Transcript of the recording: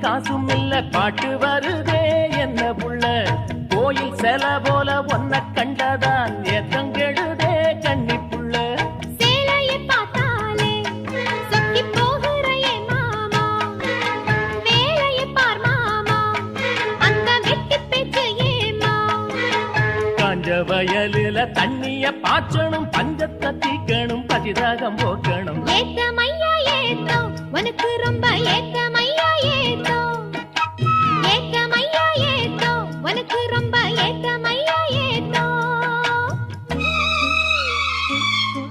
காசும் இல்ல பாட்டு வருதே என்ன புள்ள கோயில் செல போல ஒன்ன கண்டதான் ஏத்தங்கெடுதே கண்ணி புள்ள சேலையை பார்த்தாலே சொக்கி போகிறையே மாமா வேலையை பார் மாமா அந்த வெட்டி பேச்சு ஏமா காஞ்ச வயலில தண்ணிய பாய்ச்சணும் பஞ்சத்தை தீக்கணும் பதிராகம் போக்கணும் ஏத்தமையா ஏத்தம் உனக்கு ரொம்ப ஏத்த